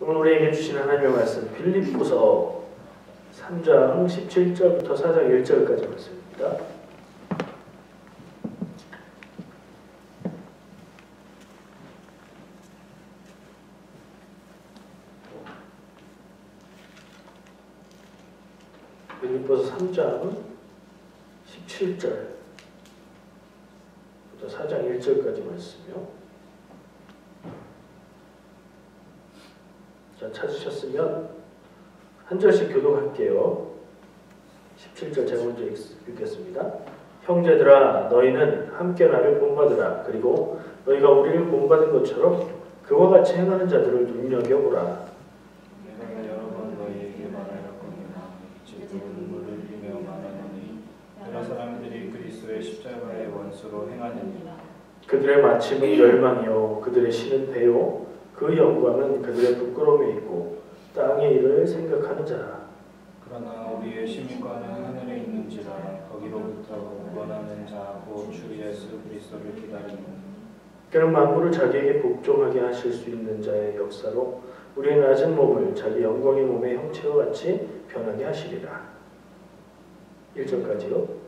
오늘 우리에게 주신 하나님의 말씀 빌립보서 3장 17절부터 4장 1절까지 말씀입니다. 빌립보서 3장 17절부터 4장 1절까지 말씀이요. 자, 찾으셨으면 한 절씩 교독할게요. 17절 제가 먼저 읽겠습니다. 형제들아 너희는 함께 나를 본받으라. 그리고 너희가 우리를 본받은 것처럼 그와 같이 행하는 자들을 눈여겨보라. 내가 여러 번 너희에게 말하였거니와 집으로 눈물을 흘리며 말하노니 이런 사람들이 그리스도의 십자가의 원수로 행하느니 그들의 마침은 열망이요 그들의 신은 배요 그 영광은 그들의 부끄러움에 있고 땅의 일을 생각하는 자라. 그러나 우리의 시민권은 하늘에 있는지라 거기로부터 원하는 자 곧 주 예수 그리스도를 기다리는 그는 만물을 자기에게 복종하게 하실 수 있는 자의 역사로 우리의 낮은 몸을 자기 영광의 몸의 형체와 같이 변하게 하시리라. 1절까지요.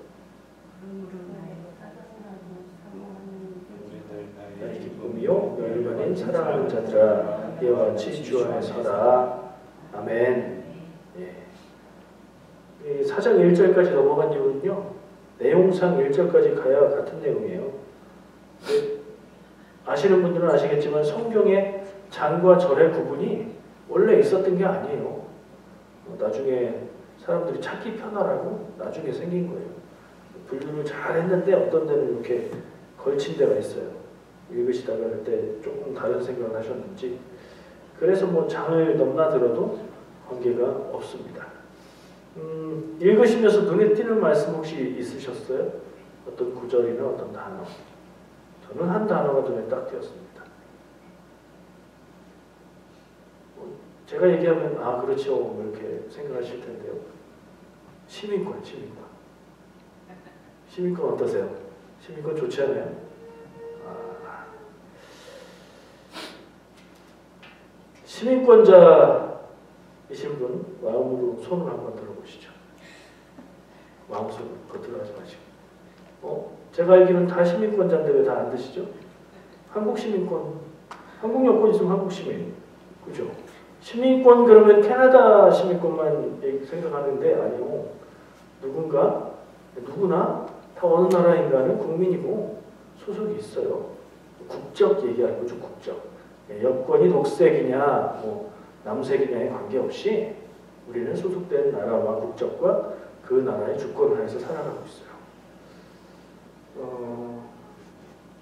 나의 기쁨이요 너희 반인 사랑하는 자들아 이와 같이 주 안에 서라. 아멘. 예. 4장 1절까지 넘어간 이유는요. 내용상 1절까지 가야 같은 내용이에요. 아시는 분들은 아시겠지만 성경에 장과 절의 구분이 원래 있었던 게 아니에요. 나중에 사람들이 찾기 편하라고 나중에 생긴 거예요. 분류를 잘 했는데 어떤 데는 이렇게 걸친 데가 있어요. 읽으시다가 그때 조금 다른 생각을 하셨는지. 그래서 뭐 장을 넘나들어도 관계가 없습니다. 읽으시면서 눈에 띄는 말씀 혹시 있으셨어요? 어떤 구절이나 어떤 단어? 저는 한 단어가 눈에 딱 띄었습니다. 제가 얘기하면 아 그렇죠 뭐 이렇게 생각하실 텐데요. 시민권. 시민권 어떠세요? 시민권 좋지 않아요? 시민권자이신 분 마음으로 손을 한번 들어보시죠. 마음속으로 겉으로 하지 마시고. 제가 알기로는 다 시민권자인데 왜 다 안 드시죠? 한국 시민권, 한국 여권 있으면 한국 시민, 그죠? 시민권 그러면 캐나다 시민권만 생각하는데 아니요. 누구나 다 어느 나라인가는 국민이고 소속이 있어요. 국적 얘기하는 거죠, 국적. 여권이 녹색이냐, 뭐 남색이냐에 관계없이 우리는 소속된 나라와 국적과 그 나라의 주권 하에서 살아가고 있어요.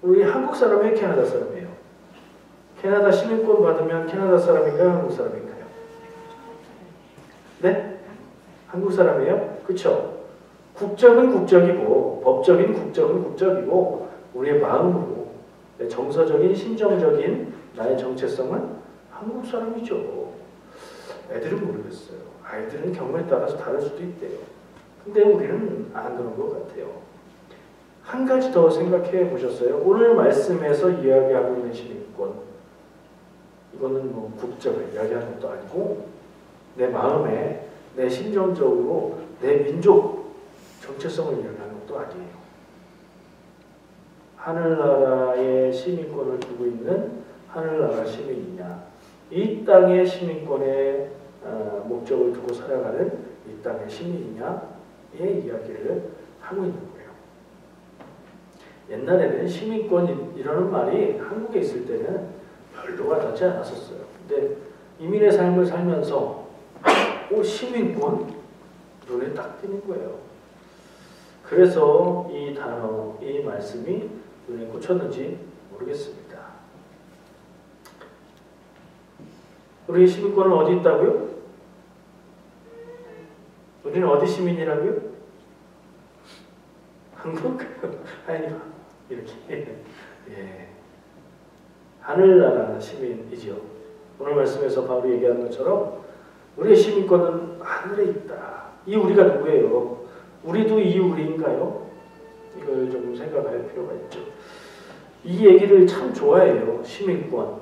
우리 한국 사람이에요, 캐나다 사람이에요? 캐나다 시민권 받으면 캐나다 사람인가요, 한국 사람인가요? 네? 한국 사람이에요? 그쵸? 국적은 국적이고 법적인 국적은 국적이고 우리의 마음으로 정서적인 심정적인 나의 정체성은 한국 사람이죠. 애들은 모르겠어요. 아이들은 경우에 따라서 다를 수도 있대요. 근데 우리는 안 그런 것 같아요. 한 가지 더 생각해 보셨어요? 오늘 말씀에서 이야기하고 있는 시민권, 이거는 뭐 국적을 이야기하는 것도 아니고 내 마음에 내 심정적으로 내 민족 정체성을 이야기하는 것도 아니에요. 하늘나라의 시민권을 두고 있는 하늘나라 시민이냐, 이 땅의 시민권의 목적을 두고 살아가는 이 땅의 시민이냐의 이야기를 하고 있는 거예요. 옛날에는 시민권이라는 말이 한국에 있을 때는 별로 와닿지 않았었어요. 근데 이민의 삶을 살면서 시민권? 눈에 딱 띄는 거예요. 그래서 이 단어, 이 말씀이 눈에 꽂혔는지 모르겠습니다. 우리 시민권은 어디 있다고요? 우리는 어디 시민이라고요? 한국? 아니 이렇게 예. 하늘나라 시민이죠. 오늘 말씀에서 바로 얘기한 것처럼 우리의 시민권은 하늘에 있다. 이 우리가 누구예요? 우리도 이 우리인가요? 이걸 좀 생각할 필요가 있죠. 이 얘기를 참 좋아해요. 시민권.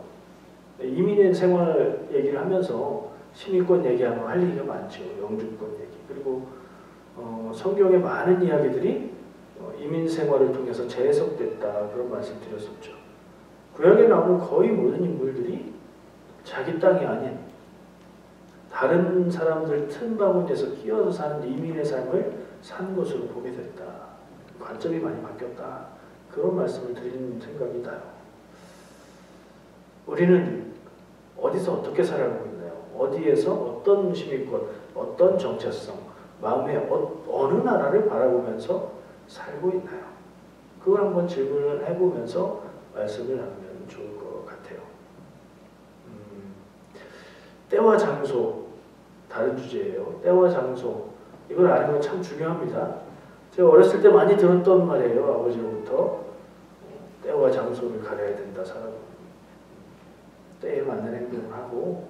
이민의 생활 얘기를 하면서 시민권 얘기하면 할 얘기가 많죠. 영주권 얘기. 그리고 성경의 많은 이야기들이 이민 생활을 통해서 재해석됐다 그런 말씀 드렸었죠. 구약에 나오는 거의 모든 인물들이 자기 땅이 아닌 다른 사람들 틈바구니에서 끼어서 사는 이민의 삶을 산 것으로 보게 됐다. 관점이 많이 바뀌었다. 그런 말씀을 드리는 생각이 나요. 우리는 어디서 어떻게 살아가고 있나요? 어디에서 어떤 시민권, 어떤 정체성, 마음의 어느 나라를 바라보면서 살고 있나요? 그걸 한번 질문을 해보면서 말씀을 나누면 좋을 것 같아요. 때와 장소, 다른 주제예요. 때와 장소, 이걸 아는 건 참 중요합니다. 제가 어렸을 때 많이 들었던 말이에요. 아버지로부터. 때와 장소를 가려야 된다, 사람은. 때에 맞는 행동을 하고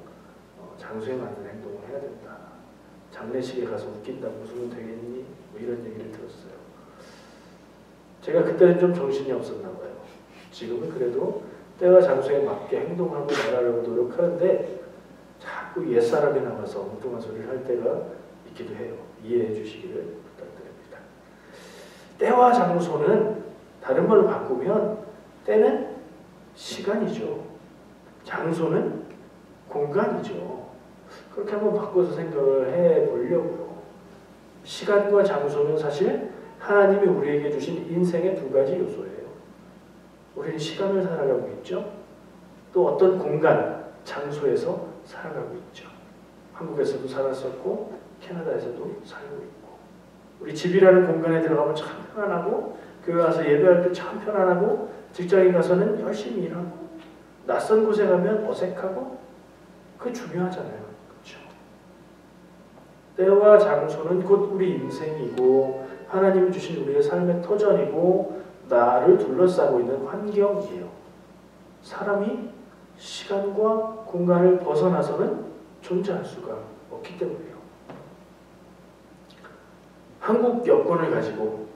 장소에 맞는 행동을 해야 된다. 장례식에 가서 웃긴다고 웃으면 되겠니? 뭐 이런 얘기를 들었어요. 제가 그때는 좀 정신이 없었나 봐요. 지금은 그래도 때와 장소에 맞게 행동하고 말하려고 노력하는데 자꾸 옛사람이 나와서 엉뚱한 소리를 할 때가 있기도 해요. 이해해 주시기를 부탁드립니다. 때와 장소는 다른 말로 바꾸면 때는 시간이죠. 장소는 공간이죠. 그렇게 한번 바꿔서 생각을 해보려고요. 시간과 장소는 사실 하나님이 우리에게 주신 인생의 두 가지 요소예요. 우리는 시간을 살아가고 있죠. 또 어떤 공간, 장소에서 살아가고 있죠. 한국에서도 살았었고 캐나다에서도 살고 있고 우리 집이라는 공간에 들어가면 참 편안하고 교회 와서 예배할 때 참 편안하고 직장에 가서는 열심히 일하고 낯선 곳에 가면 어색하고 그게 중요하잖아요. 그렇죠? 때와 장소는 곧 우리 인생이고 하나님이 주신 우리의 삶의 터전이고 나를 둘러싸고 있는 환경이에요. 사람이 시간과 공간을 벗어나서는 존재할 수가 없기 때문이에요. 한국 여권을 가지고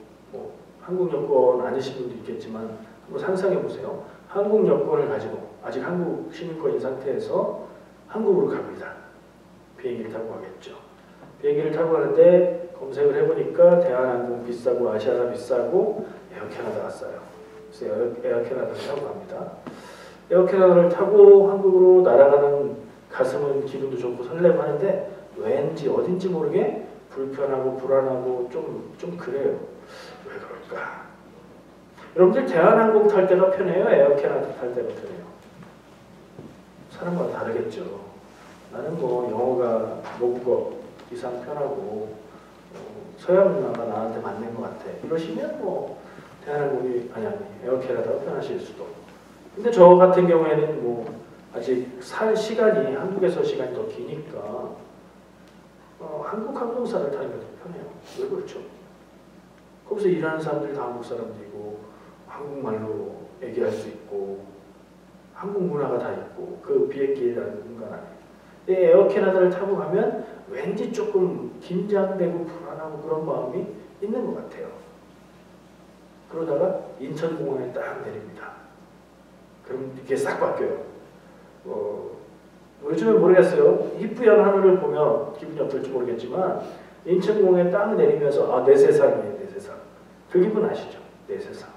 한국 여권 아니신 분도 있겠지만 한번 상상해 보세요. 한국 여권을 가지고 아직 한국 시민권인 상태에서 한국으로 갑니다. 비행기를 타고 가겠죠. 비행기를 타고 가는데 검색을 해보니까 대한항공 비싸고 아시아나 비싸고 에어캐나다가 싸요. 그래서 에어캐나다를 타고 갑니다. 에어캐나다를 타고 한국으로 날아가는 가슴은 기분도 좋고 설레고 하는데 왠지 어딘지 모르게 불편하고 불안하고 좀 그래요. 왜 그럴까? 여러분들 대한항공 탈 때가 편해요? 에어캐나다 탈 때가 편해요? 사람마다 다르겠죠. 나는 뭐 영어가 모국어 이상 편하고 서양 문화가 나한테 맞는 것 같아. 이러시면 뭐 대한항공이 아니 에어캐나다가 편하실 수도. 근데 저 같은 경우에는 뭐 아직 살 시간이 한국에서 시간이 더 기니까 한국 항공사를 타는 게 더 편해요. 왜 그렇죠? 거기서 일하는 사람들이 다 한국 사람들이고 한국말로 얘기할 수 있고 한국 문화가 다 있고 그 비행기라는 공간 안에. 근데 에어캐나다를 타고 가면 왠지 조금 긴장되고 불안하고 그런 마음이 있는 것 같아요. 그러다가 인천공항에 딱 내립니다. 그럼 이게 싹 바뀌어요. 요즘은 모르겠어요. 희뿌연 하늘을 보면 기분이 어떨지 모르겠지만 인천공항에 딱 내리면서 내 세상이에요. 내 세상. 그 기분 아시죠? 내 세상.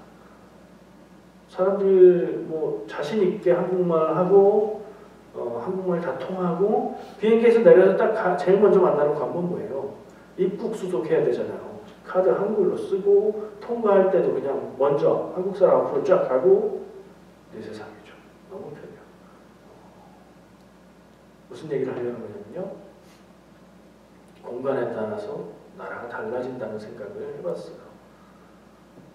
사람들 뭐 자신 있게 한국말 하고 한국말 다 통하고 비행기에서 내려서 딱 제일 먼저 만나는 관문 뭐예요? 입국 수속해야 되잖아요. 카드 한글로 쓰고 통과할 때도 그냥 먼저 한국 사람 앞으로 쫙 가고 내 세상이죠. 너무 편해요. 무슨 얘기를 하려는 거냐면요. 공간에 따라서 나라가 달라진다는 생각을 해봤어요.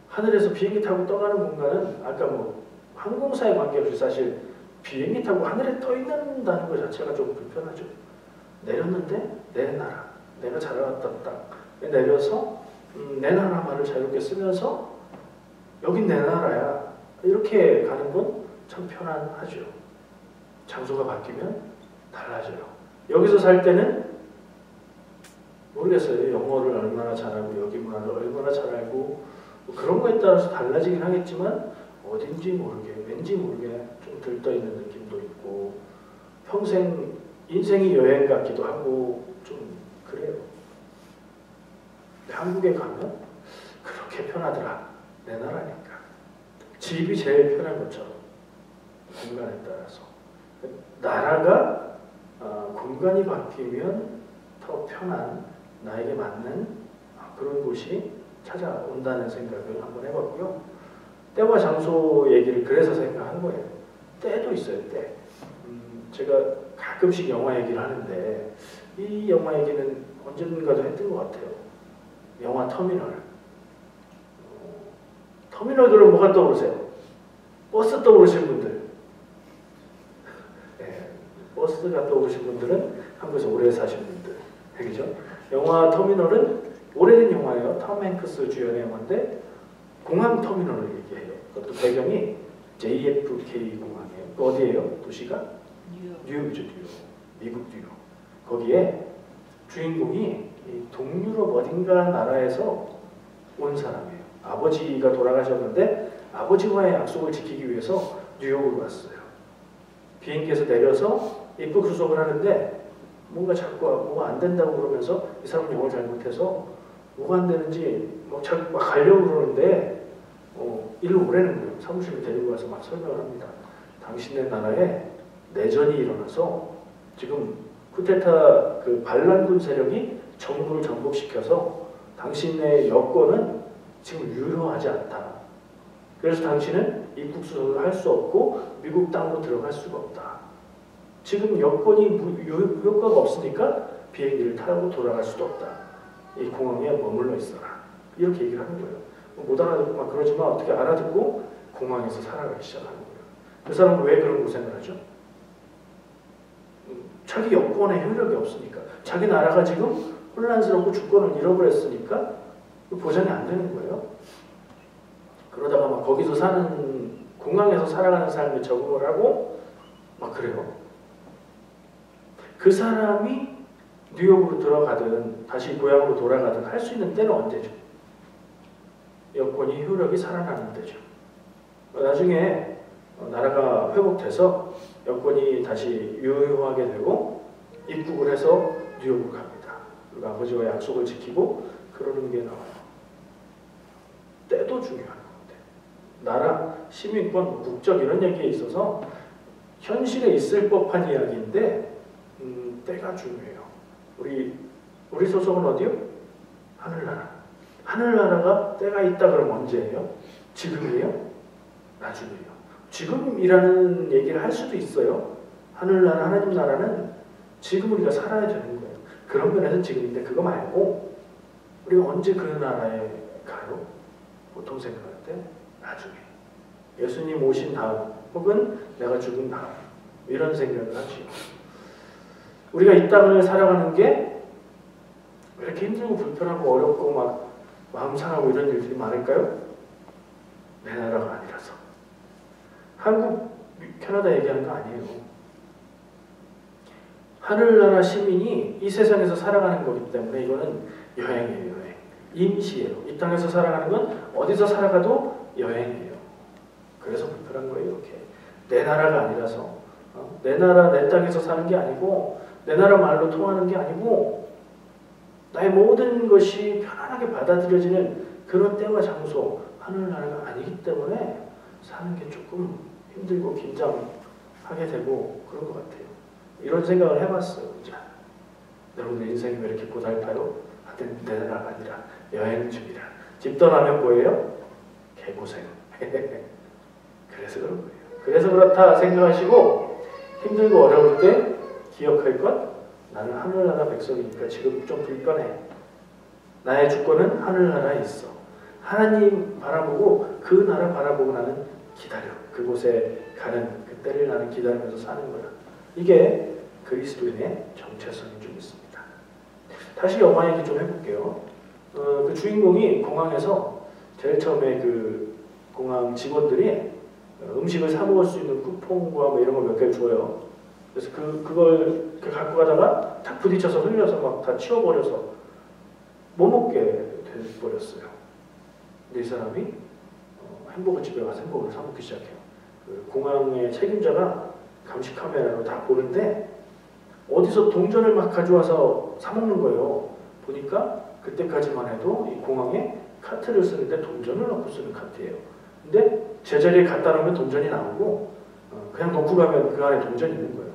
하늘에서 비행기 타고 떠가는 공간은 아까 뭐 항공사에 관계없이 사실 비행기 타고 하늘에 떠 있는다는 것 자체가 좀 불편하죠. 내렸는데 내 나라, 내가 자라왔던 땅 내려서 내 나라 말을 자유롭게 쓰면서 여긴 내 나라야 이렇게 가는 건 참 편안하죠. 장소가 바뀌면 달라져요. 여기서 살 때는 모르겠어요. 영어를 얼마나 잘하고 여기 문화를 얼마나 잘 알고 뭐 그런 거에 따라서 달라지긴 하겠지만 어딘지 모르게 왠지 모르게 좀 들떠있는 느낌도 있고 평생 인생이 여행 같기도 하고 좀 그래요. 근데 한국에 가면 그렇게 편하더라. 내 나라니까. 집이 제일 편한 것처럼 공간에 따라서 나라가 공간이 바뀌면 더 편한 나에게 맞는 그런 곳이 찾아온다는 생각을 한번 해봤고요. 때와 장소 얘기를 그래서 생각한 거예요. 때도 있어요. 때. 제가 가끔씩 영화 얘기를 하는데 이 영화 얘기는 언젠가도 했던 것 같아요. 영화 터미널. 터미널 그러면 뭐가 떠오르세요? 버스 떠오르신 분들. 네, 버스가 떠오르신 분들은 한국에서 오래 사신 분들. 그죠? 영화 터미널은 오래된 영화예요. 톰 행크스 주연의 영화인데 공항 터미널을 얘기해요. 그것도 배경이 JFK 공항이에요. 그 어디예요? 도시가? 뉴욕이죠. 뉴욕. 미국 뉴욕. 거기에 주인공이 동유럽 어딘가 나라에서 온 사람이에요. 아버지가 돌아가셨는데 아버지와의 약속을 지키기 위해서 뉴욕으로 왔어요. 비행기에서 내려서 입국 수속을 하는데 뭔가 자꾸 뭐가 안 된다고 그러면서 이 사람은 영어를 잘 못해서 뭐가 안 되는지 자꾸 막 가려고 그러는데 일로 오라는 거예요. 사무실에 데리고 가서 막 설명을 합니다. 당신네 나라에 내전이 일어나서 지금 쿠데타 그 반란군 세력이 정부를 전복시켜서 당신의 여권은 지금 유효하지 않다. 그래서 당신은 입국 수속을 할 수 없고 미국 땅으로 들어갈 수가 없다. 지금 여권이 효과가 없으니까 비행기를 타고 돌아갈 수도 없다. 이 공항에 머물러 있어라. 이렇게 얘기를 하는 거예요. 못 알아듣고 막 그러지만 어떻게 알아듣고 공항에서 살아가기 시작하는 거예요. 그 사람은 왜 그런 고생을 하죠? 자기 여권에 효력이 없으니까. 자기 나라가 지금 혼란스럽고 주권을 잃어버렸으니까 보장이 안 되는 거예요. 그러다가 막 거기서 사는 공항에서 살아가는 삶에 적응을 하고 막 그래요. 그 사람이 뉴욕으로 들어가든 다시 고향으로 돌아가든 할 수 있는 때는 언제죠? 여권이 효력이 살아나는 때죠. 나중에 나라가 회복돼서 여권이 다시 유효하게 되고 입국을 해서 뉴욕으로 갑니다. 그리고 아버지와 약속을 지키고 그러는 게 나와요. 때도 중요한 건데 나라, 시민권, 국적 이런 얘기에 있어서 현실에 있을 법한 이야기인데 때가 중요해요. 우리 소속은 어디요? 하늘나라. 하늘나라가 때가 있다 그러면 언제예요? 지금이에요? 나중이에요. 지금이라는 얘기를 할 수도 있어요. 하늘나라, 하나님 나라는 지금 우리가 살아야 되는 거예요. 그런 면에서 지금인데 그거 말고 우리가 언제 그 나라에 가요? 보통 생각할 때 나중에. 예수님 오신 다음 혹은 내가 죽은 다음 이런 생각을 하죠. 우리가 이 땅을 살아가는 게 왜 이렇게 힘들고 불편하고 어렵고 막 마음 상하고 이런 일들이 많을까요? 내 나라가 아니라서. 한국, 캐나다 얘기하는 거 아니에요. 하늘나라 시민이 이 세상에서 살아가는 거기 때문에 이거는 여행이에요. 여행. 임시예요. 이 땅에서 살아가는 건 어디서 살아가도 여행이에요. 그래서 불편한 거예요. 이렇게. 내 나라가 아니라서. 내 나라, 내 땅에서 사는 게 아니고 내 나라 말로 통하는 게 아니고 나의 모든 것이 편안하게 받아들여지는 그런 때와 장소, 하늘나라가 아니기 때문에 사는 게 조금 힘들고 긴장하게 되고 그런 것 같아요. 이런 생각을 해봤어요. 자, 여러분의 인생이 왜 이렇게 고달파요? 하여튼 내 나라가 아니라 여행 중이라. 집 떠나면 뭐예요? 개고생. 그래서 그런 거예요. 그래서 그렇다 생각하시고 힘들고 어려울 때 기억할 것 나는 하늘나라 백성이니까 지금 좀 불편해. 나의 주권은 하늘나라에 있어. 하나님 바라보고 그 나라 바라보고 나는 기다려. 그곳에 가는 그때를 나는 기다리면서 사는 거야. 이게 그리스도인의 정체성이 좀 있습니다. 다시 영화 얘기 좀 해볼게요. 그 주인공이 공항에서 제일 처음에 그 공항 직원들이 음식을 사 먹을 수 있는 쿠폰과 뭐 이런 거 몇 개를 줘요. 그래서 그걸 갖고 가다가 탁 부딪혀서 흘려서 막 다 치워버려서 못 먹게 돼버렸어요. 근데 이 사람이 햄버거 집에 가서 햄버거를 사 먹기 시작해요. 그 공항의 책임자가 감시 카메라로 다 보는데 어디서 동전을 막 가져와서 사 먹는 거예요. 보니까 그때까지만 해도 이 공항에 카트를 쓰는데 동전을 넣고 쓰는 카트예요. 근데 제자리에 갖다 놓으면 동전이 나오고 그냥 놓고 가면 그 안에 동전이 있는 거예요.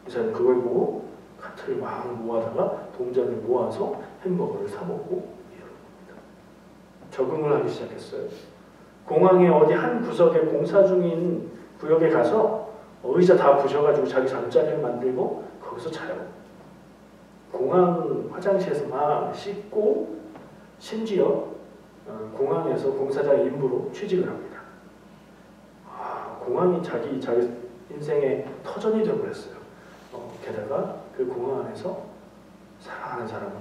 그래서 그걸 보고 카트를 막 모아다가 동전을 모아서 햄버거를 사 먹고 이러는 겁니다. 적응을 하기 시작했어요. 공항의 어디 한 구석에 공사 중인 구역에 가서 의자 다 부셔가지고 자기 잠자리를 만들고 거기서 자요. 공항 화장실에서 막 씻고 심지어 공항에서 공사장 임무로 취직을 합니다. 공항이 자기 인생의 터전이 되어버렸어요. 게다가 그 공항 안에서 사랑하는 사람을,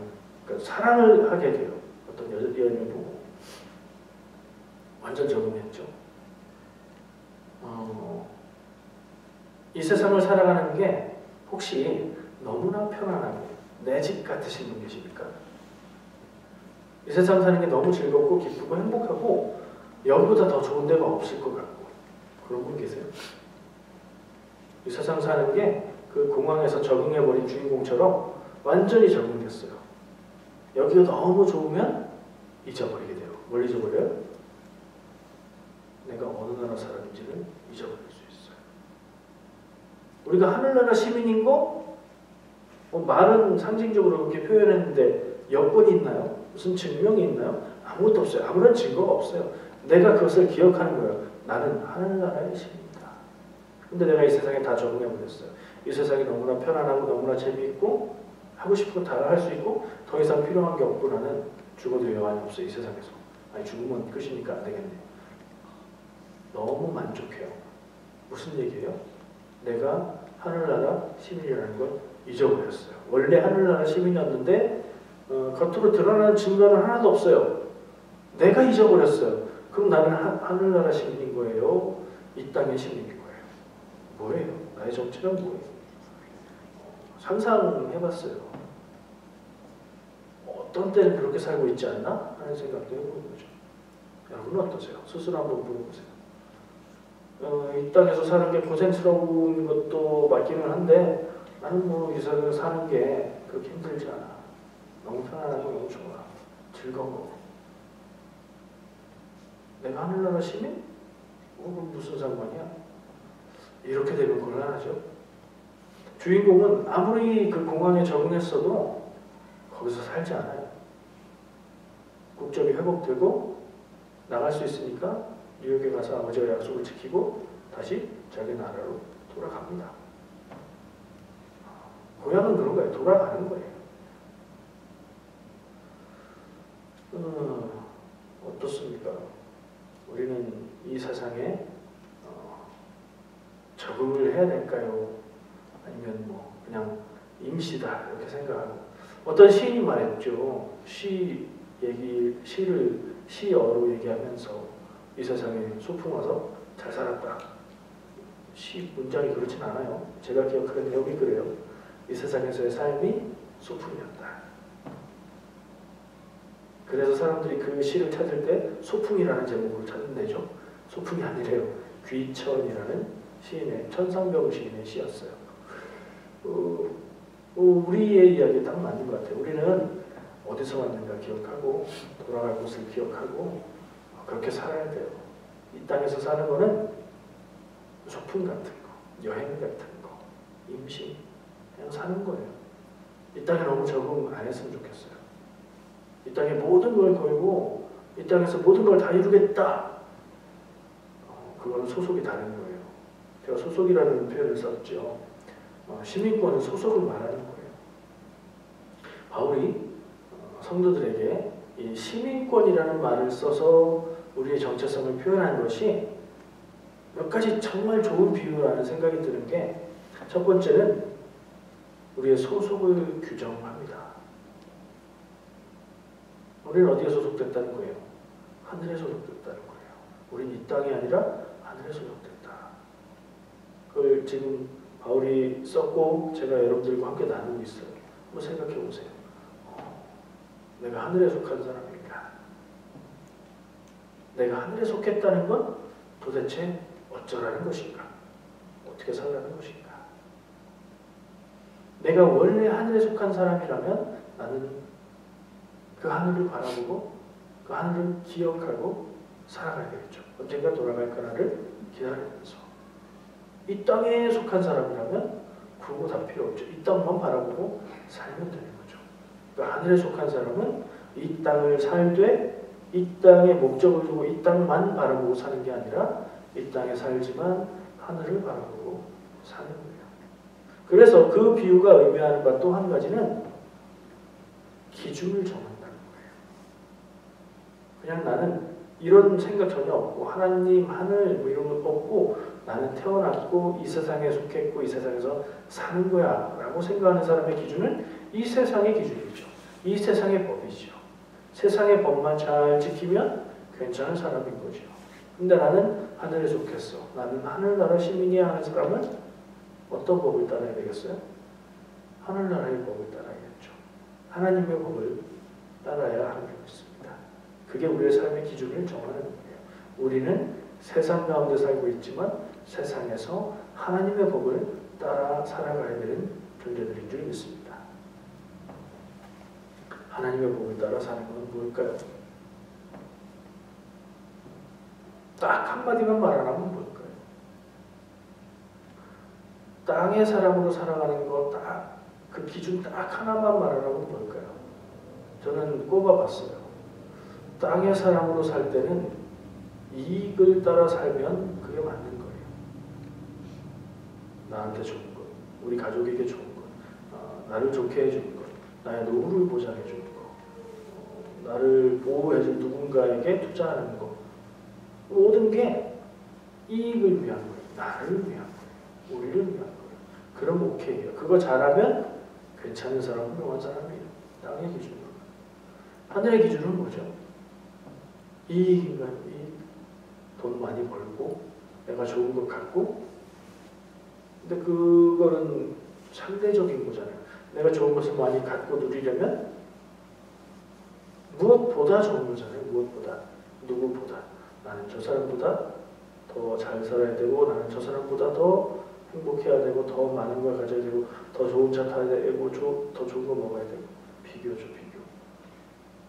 그러니까 사랑을 하게 돼요. 어떤 여인을 보고 완전 적응했죠. 이 세상을 살아가는 게 혹시 너무나 편안하고 내 집 같으신 분 계십니까? 이 세상 사는 게 너무 즐겁고 기쁘고 행복하고 여기보다 더 좋은 데가 없을 것 같고 그런 분 계세요? 이 세상 사는 게 그 공항에서 적응해버린 주인공처럼 완전히 적응됐어요. 여기가 너무 좋으면 잊어버리게 돼요. 뭘 잊어버려요? 내가 어느 나라 사람인지를 잊어버릴 수 있어요. 우리가 하늘나라 시민인 거 말은 상징적으로 그렇게 표현했는데 여권이 있나요? 무슨 증명이 있나요? 아무것도 없어요. 아무런 증거가 없어요. 내가 그것을 기억하는 거예요. 나는 하늘나라의 시민이다. 근데 내가 이 세상에 다 적응해버렸어요. 이 세상이 너무나 편안하고 너무나 재미있고 하고 싶은 거 다 할 수 있고 더 이상 필요한 게 없고 나는 죽어도 여한이 없어요. 이 세상에서. 아니 죽으면 끝이니까 안 되겠네요. 너무 만족해요. 무슨 얘기예요? 내가 하늘나라 시민이라는 걸 잊어버렸어요. 원래 하늘나라 시민이었는데 겉으로 드러나는 증거는 하나도 없어요. 내가 잊어버렸어요. 그럼 나는 하늘나라 시민인 거예요? 이 땅의 시민인 거예요? 뭐예요? 나의 정체는 뭐예요? 상상해봤어요. 어떤 때는 그렇게 살고 있지 않나? 하는 생각도 해보는 거죠. 여러분은 어떠세요? 스스로 한번 물어보세요. 이 땅에서 사는 게 고생스러운 것도 맞기는 한데 나는 뭐 이 세상에 사는 게 그렇게 힘들지 않아. 너무 편안하고 너무 좋아. 즐거워. 내가 하늘나라 시민? 그건 무슨 상관이야? 이렇게 되면 곤란하죠. 주인공은 아무리 그 공항에 적응했어도 거기서 살지 않아요. 국적이 회복되고 나갈 수 있으니까 뉴욕에 가서 아버지와 약속을 지키고 다시 자기 나라로 돌아갑니다. 고향은 그런 거예요. 돌아가는 거예요. 어떻습니까? 우리는 이 세상에 적응을 해야 될까요? 아니면 뭐 그냥 임시다 이렇게 생각하고 어떤 시인이 말했죠. 시어로 얘기하면서 이 세상에 소풍 와서 잘 살았다. 시 문장이 그렇진 않아요. 제가 기억하는 내용이 그래요. 이 세상에서의 삶이 소풍이었다. 그래서 사람들이 그 시를 찾을 때 소풍이라는 제목으로 찾는다죠. 소풍이 아니래요. 귀천이라는 시인의 천상병 시인의 시였어요. 우리의 이야기에 딱 맞는 것 같아요. 우리는 어디서 왔는가 기억하고 돌아갈 곳을 기억하고 그렇게 살아야 돼요. 이 땅에서 사는 거는 소풍 같은 거, 여행 같은 거, 임시 그냥 사는 거예요. 이 땅에 너무 적응 안 했으면 좋겠어요. 이 땅에 모든 걸 걸고 이 땅에서 모든 걸 다 이루겠다. 그거는 소속이 다른 거예요. 제가 소속이라는 표현을 썼죠. 시민권은 소속을 말하는 거예요. 바울이 성도들에게 이 시민권이라는 말을 써서 우리의 정체성을 표현한 것이 몇 가지 정말 좋은 비유라는 생각이 드는 게 첫 번째는 우리의 소속을 규정합니다. 우리는 어디에 소속됐다는 거예요? 하늘에 소속됐다는 거예요. 우리는 이 땅이 아니라 하늘에 소속됐다. 그걸 지금 바울이 썼고 제가 여러분들과 함께 나누고 있어요. 한번 생각해 보세요. 내가 하늘에 속한 사람인가? 내가 하늘에 속했다는 건 도대체 어쩌라는 것인가? 어떻게 살라는 것인가? 내가 원래 하늘에 속한 사람이라면 나는 그 하늘을 바라보고 그 하늘을 기억하고 살아가야 되겠죠. 언젠가 돌아갈 그날을 기다리면서. 이 땅에 속한 사람이라면 그거 다 필요 없죠. 이 땅만 바라보고 살면 되는 거죠. 그러니까 하늘에 속한 사람은 이 땅을 살되 이 땅에 목적을 두고 이 땅만 바라보고 사는 게 아니라 이 땅에 살지만 하늘을 바라보고 사는 거예요. 그래서 그 비유가 의미하는 바 또 한 가지는 기준을 정한다는 거예요. 그냥 나는 이런 생각 전혀 없고 하나님, 하늘 뭐 이런 거 없고 나는 태어났고 이 세상에 속했고 이 세상에서 사는 거야 라고 생각하는 사람의 기준은 이 세상의 기준이죠. 이 세상의 법이죠. 세상의 법만 잘 지키면 괜찮은 사람인 거죠. 근데 나는 하늘에 속했어. 나는 하늘나라 시민이야 하는 사람은 어떤 법을 따라야 되겠어요? 하늘나라의 법을 따라야겠죠. 하나님의 법을 따라야 하는 게 있습니다. 그게 우리의 삶의 기준을 정하는 거예요. 우리는 세상 가운데 살고 있지만 세상에서 하나님의 법을 따라 살아가야 되는 존재들인 줄 믿습니다. 하나님의 법을 따라 사는 건 뭘까요? 딱 한마디만 말하라면 뭘까요? 땅의 사람으로 살아가는 거 딱 그 기준 딱 하나만 말하라면 뭘까요? 저는 꼽아봤어요. 땅의 사람으로 살 때는 이익을 따라 살면 그게 맞는 거예요. 나한테 좋은 것, 우리 가족에게 좋은 것, 나를 좋게 해주는 것, 나의 노후를 보장해 주는 것, 나를 보호해 줄 누군가에게 투자하는 것, 모든 게 이익을 위한 거예요. 나를 위한 거예요. 우리를 위한 거예요. 그럼 오케이예요. 그거 잘하면 괜찮은 사람, 훌륭한 사람이에요. 땅의 기준으로. 하늘의 기준은 뭐죠? 이익인가요? 이익. 돈 많이 벌고 내가 좋은 것 갖고, 근데 그거는 상대적인 거잖아요. 내가 좋은 것을 많이 갖고 누리려면 무엇보다 좋은 거잖아요. 무엇보다, 누구보다. 나는 저 사람보다 더 잘 살아야 되고, 나는 저 사람보다 더 행복해야 되고, 더 많은 걸 가져야 되고, 더 좋은 차 타야 되고, 더 좋은 거 먹어야 되고. 비교죠, 비교.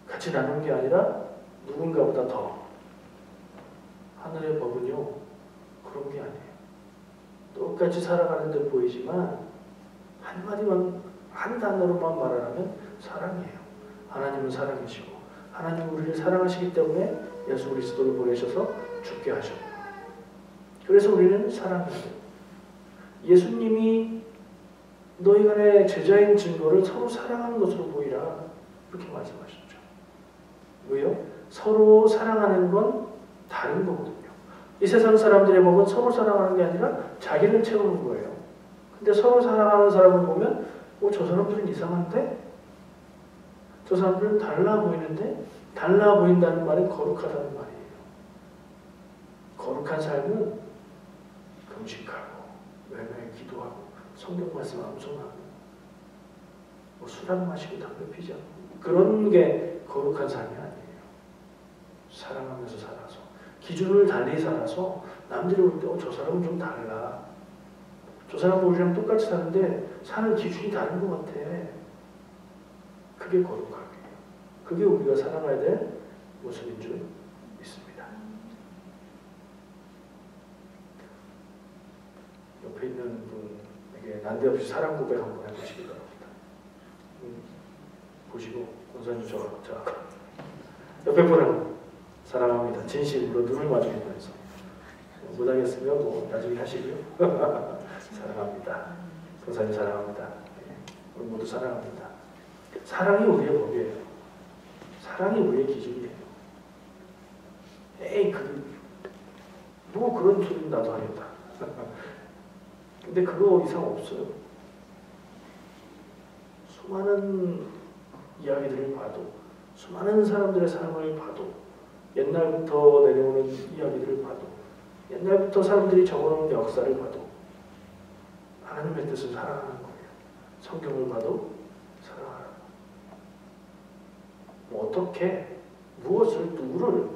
같이 나누는 게 아니라 누군가보다 더. 하늘의 법은요, 그런 게 아니에요. 똑같이 살아가는 듯 보이지만 한마디만, 한 단어로만 말하면 사랑이에요. 하나님은 사랑이시고 하나님은 우리를 사랑하시기 때문에 예수 그리스도를 보내셔서 죽게 하셨고, 그래서 우리는 사랑해요. 예수님이 너희가 내 제자인 증거를 서로 사랑하는 것으로 보이라, 그렇게 말씀하셨죠. 왜요? 서로 사랑하는 건 다른 거거든요. 이 세상 사람들의 법은 서로 사랑하는 게 아니라 자기를 채우는 거예요. 근데 서로 사랑하는 사람을 보면 저 사람들은 이상한데? 저 사람들은 달라 보이는데? 달라 보인다는 말은 거룩하다는 말이에요. 거룩한 삶은 금식하고 매일 기도하고 성경 말씀 암송하고 술 안 마시고 담배 피지 않고 그런 게 거룩한 삶이 아니에요. 사랑하면서 살아서 기준을 달리 살아서 남들이 볼 때 저 사람은 좀 달라, 저 사람은 우리랑 똑같이 사는데 사는 기준이 다른 것 같아. 그게 거룩하게, 그게 우리가 살아가야 될 모습인 줄 믿습니다. 옆에 있는 분에게 난데없이 사랑 고백 한번 해보시기 바랍니다. 보시고 권사님 자 옆에 분은 사랑합니다. 진심으로 눈을 마주보면서 못하겠으면 뭐 나중에 하시고요. 사랑합니다. 권사님 사랑합니다. 우리 모두 사랑합니다. 사랑이 우리의 법이에요. 사랑이 우리의 기준이에요. 에이 뭐 그런 소리는 나도 하겠다. 근데 그거 이상 없어요. 수많은 이야기들을 봐도, 수많은 사람들의 삶을 봐도, 옛날부터 내려오는 이야기들을 봐도, 옛날부터 사람들이 적어놓은 역사를 봐도 하나님의 뜻을 사랑하는 거예요. 성경을 봐도 사랑하라고. 뭐 어떻게, 무엇을, 누구를,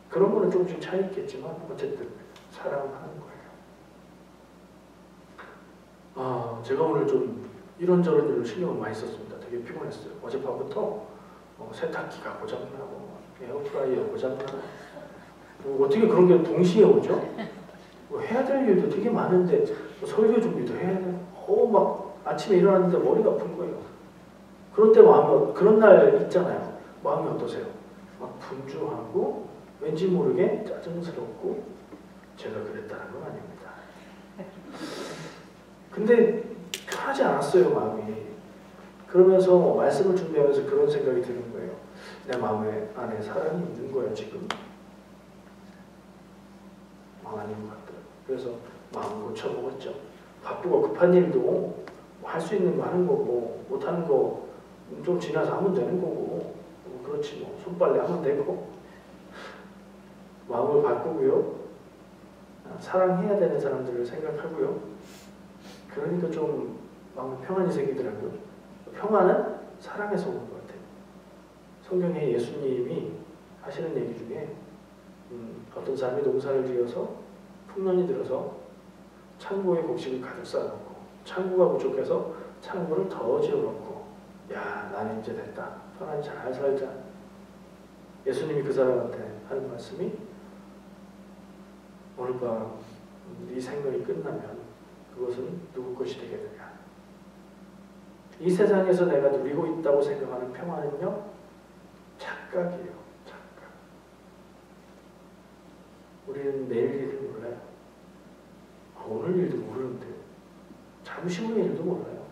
그런 거는 조금씩 차이 있겠지만 어쨌든 사랑하는 거예요. 제가 오늘 좀 이런저런 일로 신경을 많이 썼습니다. 되게 피곤했어요. 어젯밤부터 세탁기가 고장나고 에어프라이어 고장나고 어떻게 그런 게 동시에 오죠? 해야 될 일도 되게 많은데 설교 준비도 해야 돼. 막 아침에 일어났는데 머리가 아픈 거예요. 그런 때 마음이 그런 날 있잖아요. 마음이 어떠세요? 막 분주하고 왠지 모르게 짜증스럽고 제가 그랬다는 건 아닙니다. 근데 편하지 않았어요, 마음이. 그러면서 말씀을 준비하면서 그런 생각이 드는 거예요. 내 마음에 안에 사랑이 있는 거야 지금? 아닌 것 같더라고요. 그래서 마음 고쳐먹었죠. 바쁘고 급한 일도 할 수 있는 거 하는 거고 못하는 거 좀 지나서 하면 되는 거고 그렇지 뭐 손빨래 하면 되고 마음을 바꾸고요. 사랑해야 되는 사람들을 생각하고요. 그러니까 좀 마음에 평안이 생기더라고요. 평안은 사랑에서 오는 것 같아요. 성경에 예수님이 하시는 얘기 중에 어떤 사람이 농사를 지어서 풍년이 들어서 창고에 곡식을 가득 쌓아놓고 창고가 부족해서 창고를 더 지어놓고 야, 나는 이제 됐다. 편안히 잘 살자. 예수님이 그 사람한테 하는 말씀이 오늘 밤 네 생명이 끝나면 그것은 누구 것이 되겠느냐. 이 세상에서 내가 누리고 있다고 생각하는 평안은요, 착각이에요. 착각. 우리는 내일 일을 몰라요. 오늘 일도 모르는데요. 잠시 후의 일도 몰라요.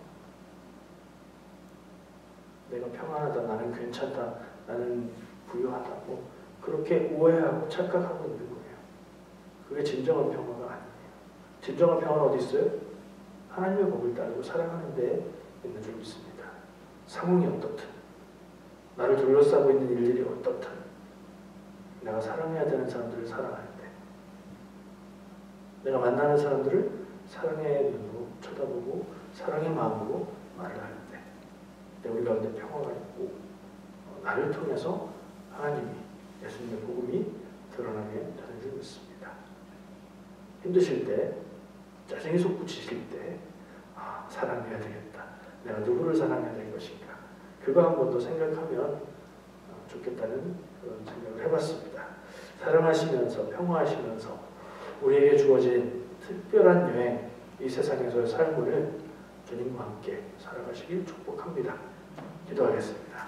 내가 평안하다, 나는 괜찮다, 나는 부유하다, 뭐 그렇게 오해하고 착각하고 있는 거예요. 그게 진정한 평화가 아니에요. 진정한 평화는 어디 있어요? 하나님의 법을 따르고 사랑하는 데 있는 줄 믿습니다. 상황이 어떻든, 나를 둘러싸고 있는 일들이 어떻든, 내가 사랑해야 되는 사람들을 사랑할 때, 내가 만나는 사람들을 사랑의 눈으로 쳐다보고 사랑의 마음으로 말을 할 때, 우리 가운데 평화가 있고 나를 통해서 하나님이 예수님의 복음이 드러나게 되는 줄 믿습니다. 힘드실 때, 짜증이 솟구치실 때 사랑해야 되겠다. 내가 누구를 사랑해야 될 것인가. 그거 한 번 더 생각하면 좋겠다는 그런 생각을 해봤습니다. 사랑하시면서 평화하시면서 우리에게 주어진 특별한 여행, 이 세상에서의 삶을 주님과 함께 살아가시길 축복합니다. 기도하겠습니다.